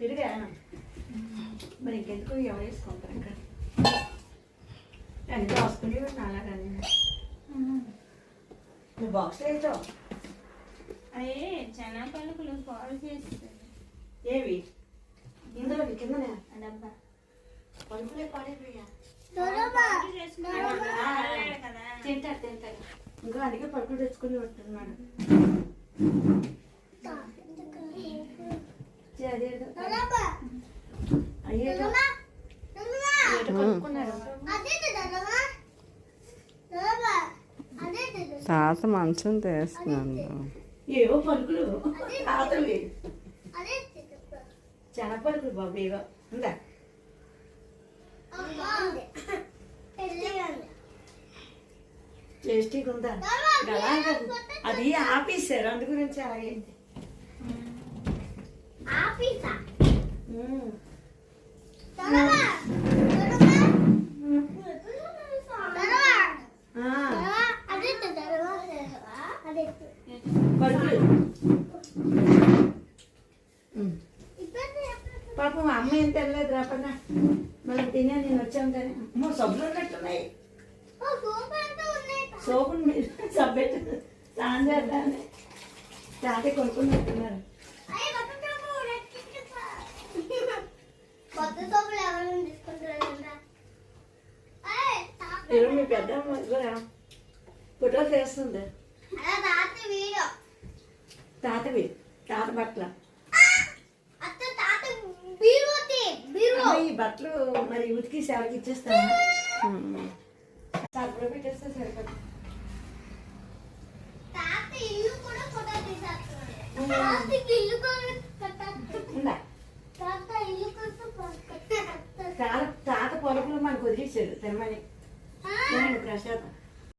పెరిగా మరి ఇంకెందుకు ఎవరు వేసుకుంటారు ఇక్కడ ఎంత వస్తుంది అలాగని నువ్వు బాక్స్ వేసావు అదే చాలా పలుకులు కాల్ చేస్తుంది ఏవి ఇందులో కిందనే డబ్బా పలుకులే పాడైపోయా కదా తింటారు తింటారు ఇంకా అందుకే పలుకులు తెచ్చుకుని ఉంటున్నాడు అయ్యేదో కొనుక్కున్నారు తాత మంచం తీస్తున్నాను ఏవో పలుకులు తాతవి చాలా పలుకులు బాబు ఏవో ఉందా టేస్టీగా ఉందా అది ఆపేసారు అందు గురించి అలాగైంది పాపం అమ్మ ఏం తినలేదు రాపన్నా మనం తినే నేను వచ్చాం కానీ అమ్మో సబ్బులు ఉన్నట్టున్నాయి సోపులు మీరు సబ్బెట్టు స్నానం చేద్దామని తాతే కొనుక్కున్నట్టున్నారు మీ పెద్దమ్మ కూడా ఫోటోలు చేస్తుంది తాతవి తాత బట్టల ఈ బట్టలు మరి ఉతికి సేవకి ఇచ్చేస్తాను సబ్బులో పెట్టేస్తే సరిపోతుంది తాత పొలకులు మనకు వదిలేసాడు తినమని ప్రసాదం